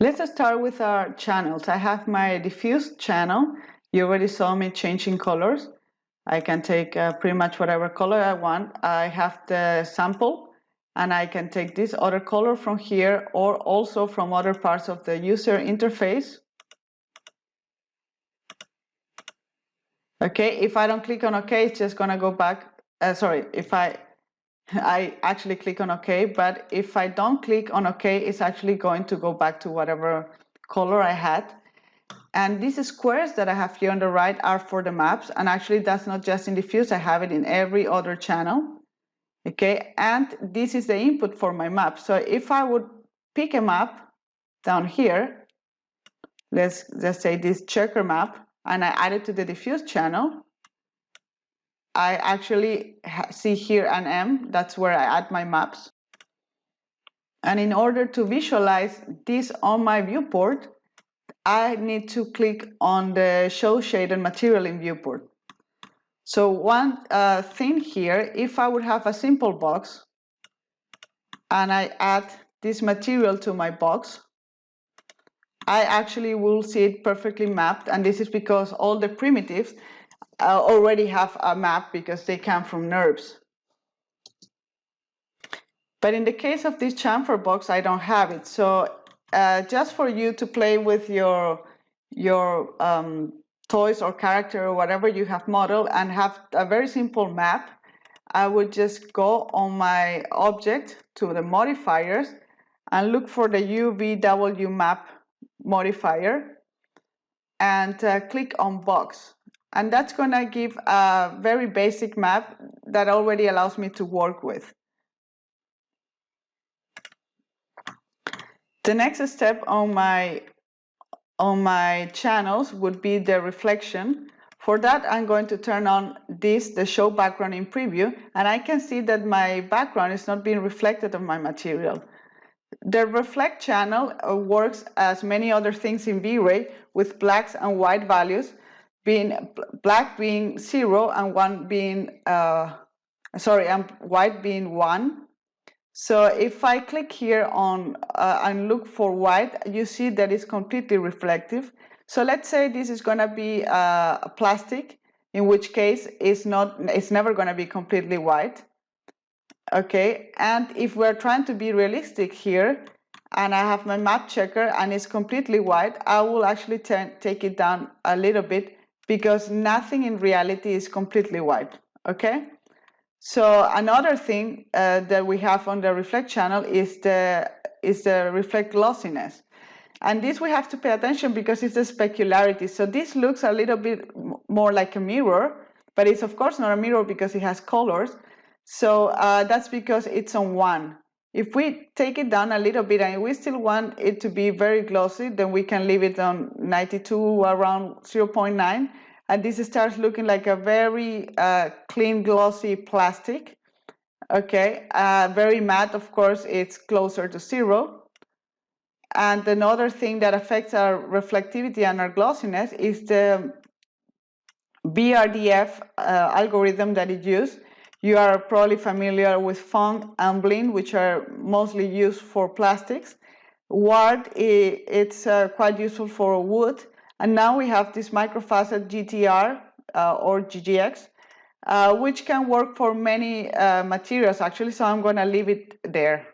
Let's start with our channels. I have my diffuse channel. You already saw me changing colors. I can take pretty much whatever color I want. I have the sample, and I can take this other color from here or also from other parts of the user interface. Okay, if I don't click on OK, it's just gonna go back. Sorry, if I actually click on OK, but if I don't click on OK, it's actually going to go back to whatever color I had. And these squares that I have here on the right are for the maps, and actually that's not just in Diffuse, I have it in every other channel. Okay, and this is the input for my map. So if I would pick a map down here, let's just say this checker map, and I add it to the Diffuse channel, I actually see here an M, that's where I add my maps. And in order to visualize this on my viewport, I need to click on the Show Shaded Material in Viewport. So one thing here, if I would have a simple box and I add this material to my box, I actually will see it perfectly mapped, and this is because all the primitives already have a map because they come from NURBS. But in the case of this chamfer box, I don't have it. So just for you to play with your toys or character or whatever you have modeled and have a very simple map, I would just go on my object to the modifiers and look for the UVW map modifier and click on box. And that's going to give a very basic map that already allows me to work with. The next step on my channels would be the reflection. For that, I'm going to turn on the show background in preview, and I can see that my background is not being reflected on my material. The reflect channel works as many other things in V-Ray with blacks and white values, being black being 0 and one being and white being 1. So if I click here on and look for white, you see that it's completely reflective. So let's say this is going to be a plastic, in which case it's never going to be completely white. Okay, and if we're trying to be realistic here, and I have my map checker and it's completely white, I will actually take it down a little bit because nothing in reality is completely white. Okay. So another thing that we have on the reflect channel is the reflect glossiness, and this we have to pay attention because it's the specularity. So this looks a little bit more like a mirror, but it's of course not a mirror because it has colors. So that's because it's on 1. If we take it down a little bit and we still want it to be very glossy, then we can leave it on 92 around 0.9. And this starts looking like a very clean, glossy plastic. Okay, very matte, of course, it's closer to 0. And another thing that affects our reflectivity and our glossiness is the BRDF algorithm that it uses. You are probably familiar with Fong and Blin, which are mostly used for plastics. Ward, it's quite useful for wood. And now we have this microfacet GTR or GGX, which can work for many materials actually, so I'm going to leave it there.